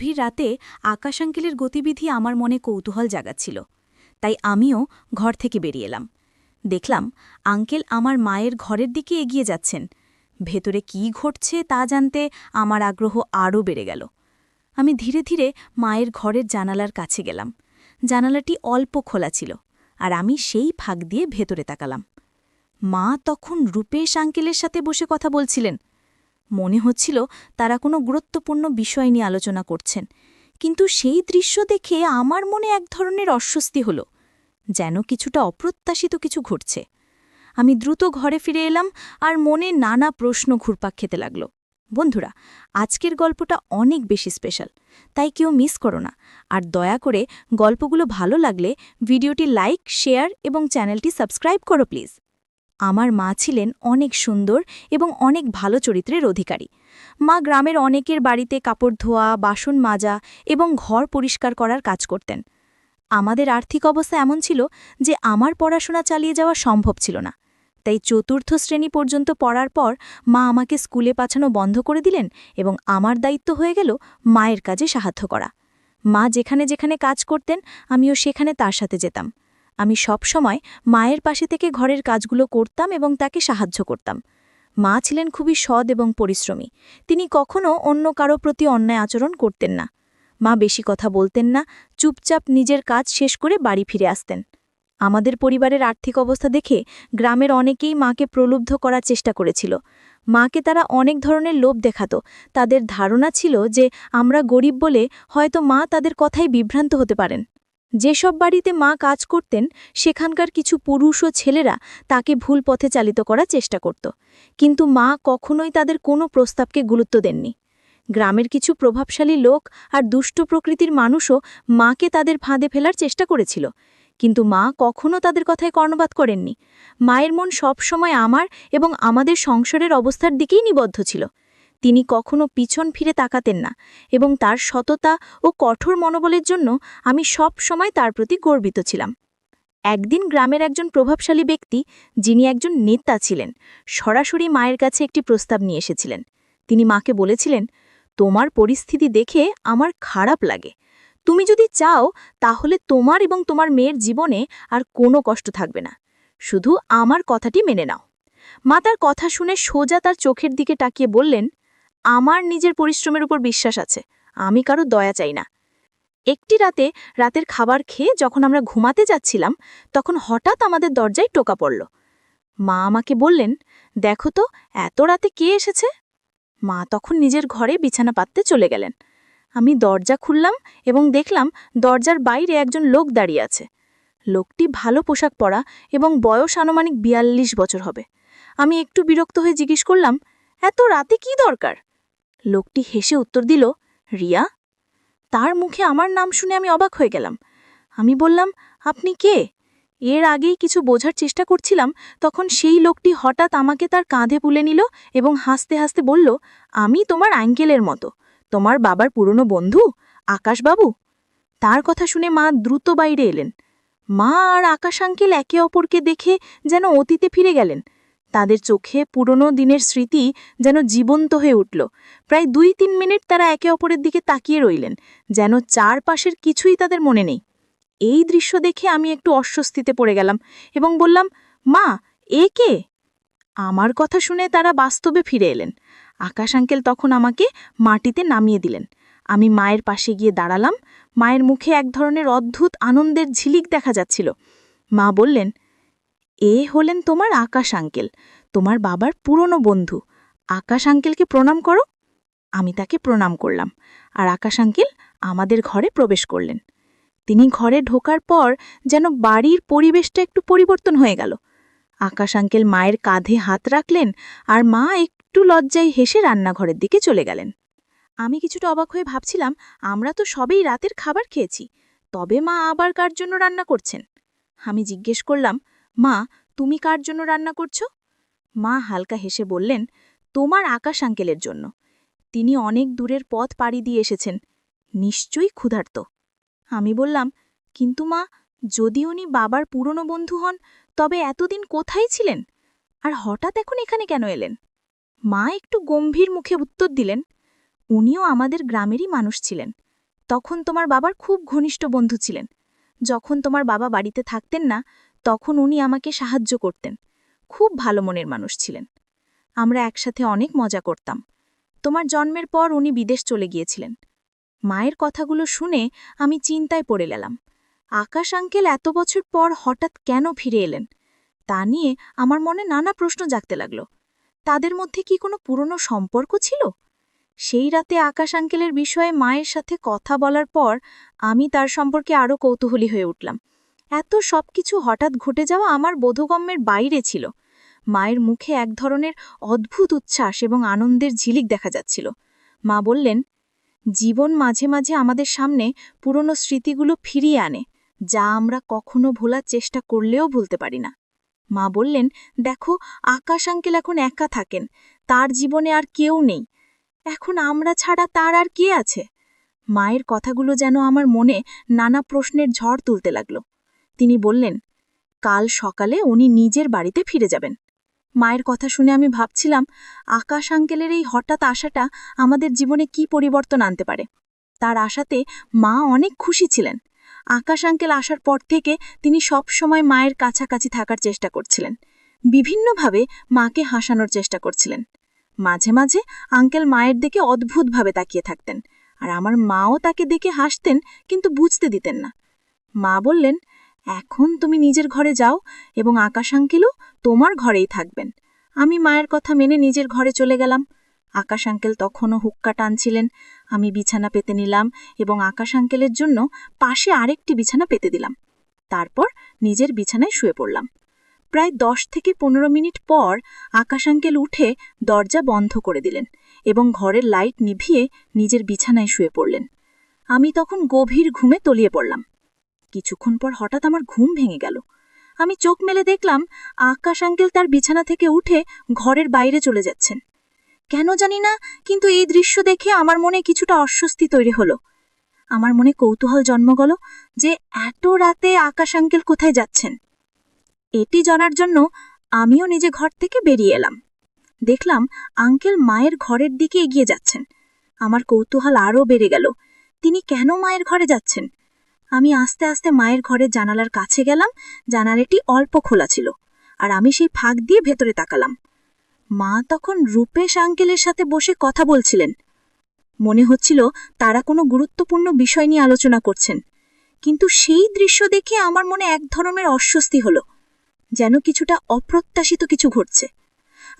গভীর রাতে আকাশ আঙ্কেলের গতিবিধি আমার মনে কৌতূহল জাগাচ্ছিল। তাই আমিও ঘর থেকে বেরিয়ে এলাম। দেখলাম আঙ্কেল আমার মায়ের ঘরের দিকে এগিয়ে যাচ্ছেন। ভেতরে কি ঘটছে তা জানতে আমার আগ্রহ আরও বেড়ে গেল। আমি ধীরে ধীরে মায়ের ঘরের জানালার কাছে গেলাম। জানালাটি অল্প খোলা ছিল, আর আমি সেই ফাঁক দিয়ে ভেতরে তাকালাম। মা তখন রূপেশ আঙ্কেলের সাথে বসে কথা বলছিলেন। মনে হচ্ছিল তারা কোনো গুরুত্বপূর্ণ বিষয় নিয়ে আলোচনা করছেন, কিন্তু সেই দৃশ্য দেখে আমার মনে এক ধরনের অস্বস্তি হল, যেন কিছুটা অপ্রত্যাশিত কিছু ঘটছে। আমি দ্রুত ঘরে ফিরে এলাম, আর মনে নানা প্রশ্ন ঘুরপাক খেতে লাগল। বন্ধুরা, আজকের গল্পটা অনেক বেশি স্পেশাল, তাই কেউ মিস করো না। আর দয়া করে গল্পগুলো ভালো লাগলে ভিডিওটি লাইক, শেয়ার এবং চ্যানেলটি সাবস্ক্রাইব করো প্লিজ। আমার মা ছিলেন অনেক সুন্দর এবং অনেক ভালো চরিত্রের অধিকারী। মা গ্রামের অনেকের বাড়িতে কাপড় ধোয়া, বাসন মাজা এবং ঘর পরিষ্কার করার কাজ করতেন। আমাদের আর্থিক অবস্থা এমন ছিল যে আমার পড়াশোনা চালিয়ে যাওয়া সম্ভব ছিল না। তাই চতুর্থ শ্রেণী পর্যন্ত পড়ার পর মা আমাকে স্কুলে পাঠানো বন্ধ করে দিলেন এবং আমার দায়িত্ব হয়ে গেল মায়ের কাজে সাহায্য করা। মা যেখানে যেখানে কাজ করতেন আমিও সেখানে তার সাথে যেতাম। আমি সব সময় মায়ের পাশে থেকে ঘরের কাজগুলো করতাম এবং তাকে সাহায্য করতাম। মা ছিলেন খুবই সৎ এবং পরিশ্রমী। তিনি কখনো অন্য কারো প্রতি অন্যায় আচরণ করতেন না। মা বেশি কথা বলতেন না, চুপচাপ নিজের কাজ শেষ করে বাড়ি ফিরে আসতেন। আমাদের পরিবারের আর্থিক অবস্থা দেখে গ্রামের অনেকেই মাকে প্রলুব্ধ করার চেষ্টা করেছিল। মাকে তারা অনেক ধরনের লোভ দেখাত। তাদের ধারণা ছিল যে আমরা গরিব বলে হয়তো মা তাদের কথায় বিভ্রান্ত হতে পারেন। যেসব বাড়িতে মা কাজ করতেন সেখানকার কিছু পুরুষ ও ছেলেরা তাকে ভুল পথে চালিত করার চেষ্টা করত, কিন্তু মা কখনোই তাদের কোনো প্রস্তাবকে গুরুত্ব দেননি। গ্রামের কিছু প্রভাবশালী লোক আর দুষ্ট প্রকৃতির মানুষও মাকে তাদের ফাঁদে ফেলার চেষ্টা করেছিল, কিন্তু মা কখনো তাদের কথায় কর্ণপাত করেননি। মায়ের মন সবসময় আমার এবং আমাদের সংসারের অবস্থার দিকেই নিবদ্ধ ছিল। তিনি কখনো পিছন ফিরে তাকাতেন না, এবং তার সততা ও কঠোর মনোবলের জন্য আমি সব সময় তার প্রতি গর্বিত ছিলাম। একদিন গ্রামের একজন প্রভাবশালী ব্যক্তি, যিনি একজন নেতা ছিলেন, সরাসরি মায়ের কাছে একটি প্রস্তাব নিয়ে এসেছিলেন। তিনি মাকে বলেছিলেন, তোমার পরিস্থিতি দেখে আমার খারাপ লাগে। তুমি যদি চাও তাহলে তোমার এবং তোমার মেয়ের জীবনে আর কোনো কষ্ট থাকবে না। শুধু আমার কথাটি মেনে নাও। মা তার কথা শুনে সোজা তার চোখের দিকে তাকিয়ে বললেন, আমার নিজের পরিশ্রমের উপর বিশ্বাস আছে, আমি কারো দয়া চাই না। একটি রাতে রাতের খাবার খেয়ে যখন আমরা ঘুমাতে যাচ্ছিলাম, তখন হঠাৎ আমাদের দরজায় টোকা পড়ল। মা আমাকে বললেন, দেখো তো এত রাতে কে এসেছে। মা তখন নিজের ঘরে বিছানা পাততে চলে গেলেন। আমি দরজা খুললাম এবং দেখলাম দরজার বাইরে একজন লোক দাঁড়িয়ে আছে। লোকটি ভালো পোশাক পরা এবং বয়স আনুমানিক ৪২ বছর হবে। আমি একটু বিরক্ত হয়ে জিজ্ঞেস করলাম, এত রাতে কি দরকার? লোকটি হেসে উত্তর দিল, রিয়া। তার মুখে আমার নাম শুনে আমি অবাক হয়ে গেলাম। আমি বললাম, আপনি কে? এর আগেই কিছু বোঝার চেষ্টা করছিলাম, তখন সেই লোকটি হঠাৎ আমাকে তার কাঁধে তুলে নিল এবং হাসতে হাসতে বলল, আমি তোমার আঙ্কেলের মতো, তোমার বাবার পুরনো বন্ধু আকাশবাবু। তার কথা শুনে মা দ্রুত বাইরে এলেন। মা আর আকাশ আঙ্কেল একে অপরকে দেখে যেন অতীতে ফিরে গেলেন। তাদের চোখে পুরনো দিনের স্মৃতি যেন জীবন্ত হয়ে উঠল। প্রায় ২-৩ মিনিট তারা একে অপরের দিকে তাকিয়ে রইলেন, যেন চারপাশের কিছুই তাদের মনে নেই। এই দৃশ্য দেখে আমি একটু অস্বস্তিতে পড়ে গেলাম এবং বললাম, মা, এ কে? আমার কথা শুনে তারা বাস্তবে ফিরে এলেন। আকাশ আঙ্কেল তখন আমাকে মাটিতে নামিয়ে দিলেন। আমি মায়ের পাশে গিয়ে দাঁড়ালাম। মায়ের মুখে এক ধরনের অদ্ভুত আনন্দের ঝিলিক দেখা যাচ্ছিল। মা বললেন, এ হলেন তোমার আকাশ আঙ্কেল, তোমার বাবার পুরনো বন্ধু। আকাশ আঙ্কেলকে প্রণাম করো। আমি তাকে প্রণাম করলাম, আর আকাশ আঙ্কেল আমাদের ঘরে প্রবেশ করলেন। তিনি ঘরে ঢোকার পর যেন বাড়ির পরিবেশটা একটু পরিবর্তন হয়ে গেল। আকাশ আঙ্কেল মায়ের কাঁধে হাত রাখলেন, আর মা একটু লজ্জায় হেসে রান্নাঘরের দিকে চলে গেলেন। আমি কিছুটা অবাক হয়ে ভাবছিলাম, আমরা তো সবেই রাতের খাবার খেয়েছি, তবে মা আবার কার জন্য রান্না করছেন? আমি জিজ্ঞেস করলাম, মা, তুমি কার জন্য রান্না করছো? মা হালকা হেসে বললেন, তোমার আকাশ আঙ্কেলের জন্য। তিনি অনেক দূরের পথ পাড়ি দিয়ে এসেছেন, নিশ্চয়ই ক্ষুধার্ত। আমি বললাম, কিন্তু মা, যদি উনি বাবার পুরনো বন্ধু হন, তবে এতদিন কোথায় ছিলেন? আর হঠাৎ এখন এখানে কেন এলেন? মা একটু গম্ভীর মুখে উত্তর দিলেন, উনিও আমাদের গ্রামেরই মানুষ ছিলেন। তখন তোমার বাবার খুব ঘনিষ্ঠ বন্ধু ছিলেন। যখন তোমার বাবা বাড়িতে থাকতেন না, তখন উনি আমাকে সাহায্য করতেন। খুব ভালো মনের মানুষ ছিলেন। আমরা একসাথে অনেক মজা করতাম। তোমার জন্মের পর উনি বিদেশ চলে গিয়েছিলেন। মায়ের কথাগুলো শুনে আমি চিন্তায় পড়ে গেলাম। আকাশ আঙ্কেল এত বছর পর হঠাৎ কেন ফিরে এলেন তা নিয়ে আমার মনে নানা প্রশ্ন জাগতে লাগল। তাদের মধ্যে কি কোনো পুরনো সম্পর্ক ছিল? সেই রাতে আকাশ আঙ্কেলের বিষয়ে মায়ের সাথে কথা বলার পর আমি তার সম্পর্কে আরও কৌতূহলী হয়ে উঠলাম। এত সবকিছু হঠাৎ ঘটে যাওয়া আমার বোধগম্যের বাইরে ছিল। মায়ের মুখে এক ধরনের অদ্ভুত উচ্ছ্বাস এবং আনন্দের ঝিলিক দেখা যাচ্ছিল। মা বললেন, জীবন মাঝে মাঝে আমাদের সামনে পুরনো স্মৃতিগুলো ফিরিয়ে আনে, যা আমরা কখনো ভোলার চেষ্টা করলেও ভুলতে পারি না। মা বললেন, দেখো, আকাশ আঙ্কেল এখন একা থাকেন, তার জীবনে আর কেউ নেই। এখন আমরা ছাড়া তার আর কে আছে? মায়ের কথাগুলো যেন আমার মনে নানা প্রশ্নের ঝড় তুলতে লাগল। তিনি বললেন, কাল সকালে উনি নিজের বাড়িতে ফিরে যাবেন। মায়ের কথা শুনে আমি ভাবছিলাম, আকাশ আঙ্কেলের এই হঠাৎ আশাটা আমাদের জীবনে কি পরিবর্তন আনতে পারে। তার আশাতে মা অনেক খুশি ছিলেন। আকাশ আঙ্কেল আসার পর থেকে তিনি সব সময় মায়ের কাছাকাছি থাকার চেষ্টা করছিলেন। বিভিন্নভাবে মাকে হাসানোর চেষ্টা করছিলেন। মাঝে মাঝে আঙ্কেল মায়ের দিকে অদ্ভুতভাবে তাকিয়ে থাকতেন, আর আমার মাও তাকে দেখে হাসতেন, কিন্তু বুঝতে দিতেন না। মা বললেন, এখন তুমি নিজের ঘরে যাও এবং আকাশ আঙ্কেলও তোমার ঘরেই থাকবেন। আমি মায়ের কথা মেনে নিজের ঘরে চলে গেলাম। আকাশ আঙ্কেল তখনও হুক্কা টানছিলেন। আমি বিছানা পেতে নিলাম এবং আকাশ আঙ্কেলের জন্য পাশে আরেকটি বিছানা পেতে দিলাম। তারপর নিজের বিছানায় শুয়ে পড়লাম। প্রায় 10 থেকে 15 মিনিট পর আকাশ আঙ্কেল উঠে দরজা বন্ধ করে দিলেন এবং ঘরের লাইট নিভিয়ে নিজের বিছানায় শুয়ে পড়লেন। আমি তখন গভীর ঘুমে তলিয়ে পড়লাম। কিছুক্ষণ পর হঠাৎ আমার ঘুম ভেঙে গেল। আমি চোখ মেলে দেখলাম আকাশ আঙ্কেল তার বিছানা থেকে উঠে ঘরের বাইরে চলে যাচ্ছেন। কেন জানি না, কিন্তু এই দৃশ্য দেখে আমার মনে কিছুটা অস্বস্তি তৈরি হলো। আমার মনে কৌতূহল জন্ম গেল যে এত রাতে আকাশ আঙ্কেল কোথায় যাচ্ছেন। এটি জানার জন্য আমিও নিজে ঘর থেকে বেরিয়ে এলাম। দেখলাম আঙ্কেল মায়ের ঘরের দিকে এগিয়ে যাচ্ছেন। আমার কৌতূহল আরও বেড়ে গেল। তিনি কেন মায়ের ঘরে যাচ্ছেন? আমি আস্তে আস্তে মায়ের ঘরের জানালার কাছে গেলাম। জানালাটি অল্প খোলা ছিল, আর আমি সেই ফাঁক দিয়ে ভেতরে তাকালাম। মা তখন রূপেশ আঙ্কেলের সাথে বসে কথা বলছিলেন। মনে হচ্ছিল তারা কোনো গুরুত্বপূর্ণ বিষয় নিয়ে আলোচনা করছেন। কিন্তু সেই দৃশ্য দেখে আমার মনে এক ধরনের অস্বস্তি হলো, যেন কিছুটা অপ্রত্যাশিত কিছু ঘটছে।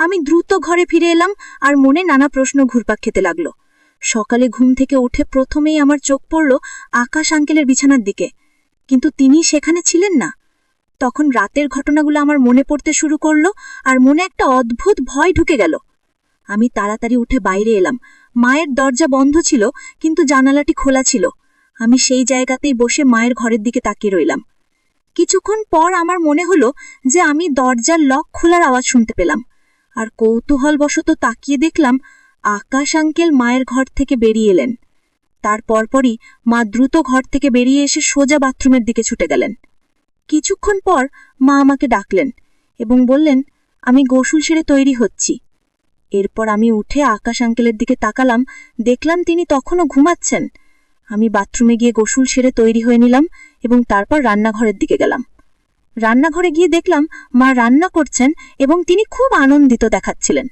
আমি দ্রুত ঘরে ফিরে এলাম, আর মনে নানা প্রশ্ন ঘুরপাক খেতে লাগল। সকালে ঘুম থেকে উঠে প্রথমেই আমার চোখ পড়ল আকাশ আঙ্কেলের বিছানার দিকে, কিন্তু তিনি সেখানে ছিলেন না। তখন রাতের ঘটনাগুলো আমার মনে পড়তে শুরু করল, আর মনে একটা অদ্ভুত ভয় ঢুকে গেল। আমি তাড়াতাড়ি উঠে বাইরে এলাম। মায়ের দরজা বন্ধ ছিল, কিন্তু জানালাটি খোলা ছিল। আমি সেই জায়গাতেই বসে মায়ের ঘরের দিকে তাকিয়ে রইলাম। কিছুক্ষণ পর আমার মনে হলো যে আমি দরজার লক খোলার আওয়াজ শুনতে পেলাম, আর কৌতূহলবশত তাকিয়ে দেখলাম আকাশ আঙ্কেল মায়ের ঘর থেকে বেরিয়ে এলেন। তার পরপরই মা দ্রুত ঘর থেকে বেরিয়ে এসে সোজা বাথরুমের দিকে ছুটে গেলেন। কিছুক্ষণ পর মা আমাকে ডাকলেন এবং বললেন, আমি গোসল সেরে তৈরি হচ্ছি। এরপর আমি উঠে আকাশ আঙ্কেলের দিকে তাকালাম। দেখলাম তিনি তখনও ঘুমাচ্ছেন। আমি বাথরুমে গিয়ে গোসল সেরে তৈরি হয়ে নিলাম এবং তারপর রান্নাঘরের দিকে গেলাম। রান্নাঘরে গিয়ে দেখলাম মা রান্না করছেন এবং তিনি খুব আনন্দিত দেখাচ্ছিলেন।